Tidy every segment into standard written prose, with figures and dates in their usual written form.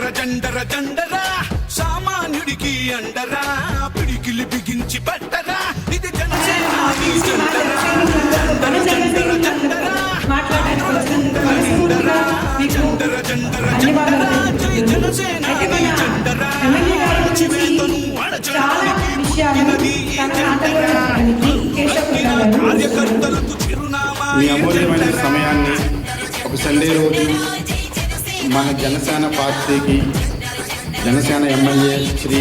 జండర జండర జండరా సామాన్యుడికి అండరా పిడికిలి బిగించి పట్టరా ఇది జనసేన జండరా జండర జండర జండరా జండర జండర జండరా జై జనసేన జండరా చివేతను అడచడానికి పుట్టినది ఈ జండరా కార్యకర్తలకు చిరునామా మీ అమూల్యమైన సమయాన్ని ఒక సండే రోజు మన జనసేన పార్టీకి జనసేన ఎమ్మెల్యే శ్రీ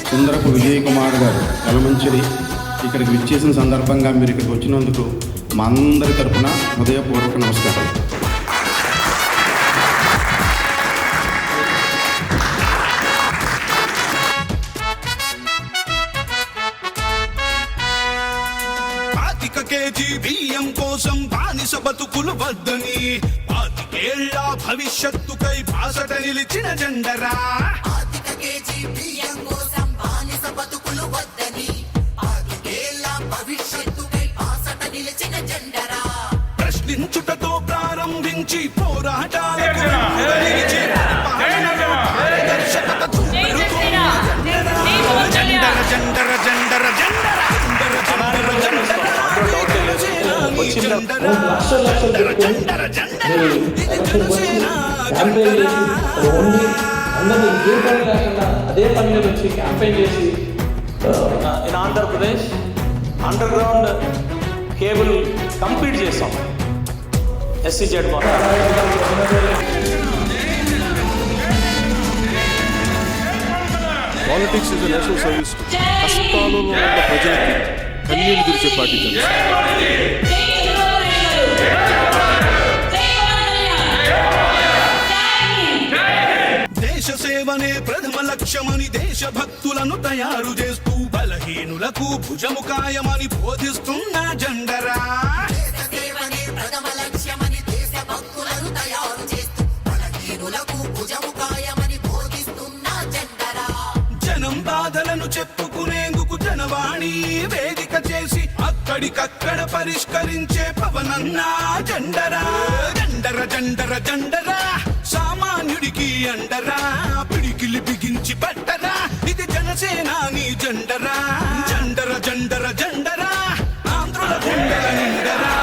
సుందరపు విజయ్ కుమార్ గారు యలమంచిలి ఇక్కడికి విచ్చేసిన సందర్భంగా మీరు ఇక్కడికి వచ్చినందుకు మా అందరి తరఫున హృదయపూర్వక నమస్కారం. కేజీ బియ్యం కోసం బానిస బతుకులు వద్దని 25 ఏళ్ల భవిష్యత్తుకై బాసట నిలిచిన జెండరా ప్రశ్నించుటతో ప్రారంభించి పోరాటాలకు జెండర జెండర జెండర జెండర in Andhra Pradesh under ground cable complete చేసాం SEZ politics is national service. కష్టాలలో ఉన్న ప్రజలకి కన్నీళ్లు తెరిచే పార్టీ దేశ సేవనే ప్రథమ లక్ష్యమని దేశభక్తులను తయారు చేస్తూ బలహీనులకు భుజముకాయమని బోధిస్తున్న జెండరా జనం బాధలను చెప్పుకునేందుకు జనవాణి వేదిక చేసి అక్కడికక్కడ పరిష్కరించే పవనన్నా జెండరా జండర జండర జండరా సామాన్యుడికి అండరా పిడికిలి బిగించి పట్టరా ఇది జనసేన జెండరా.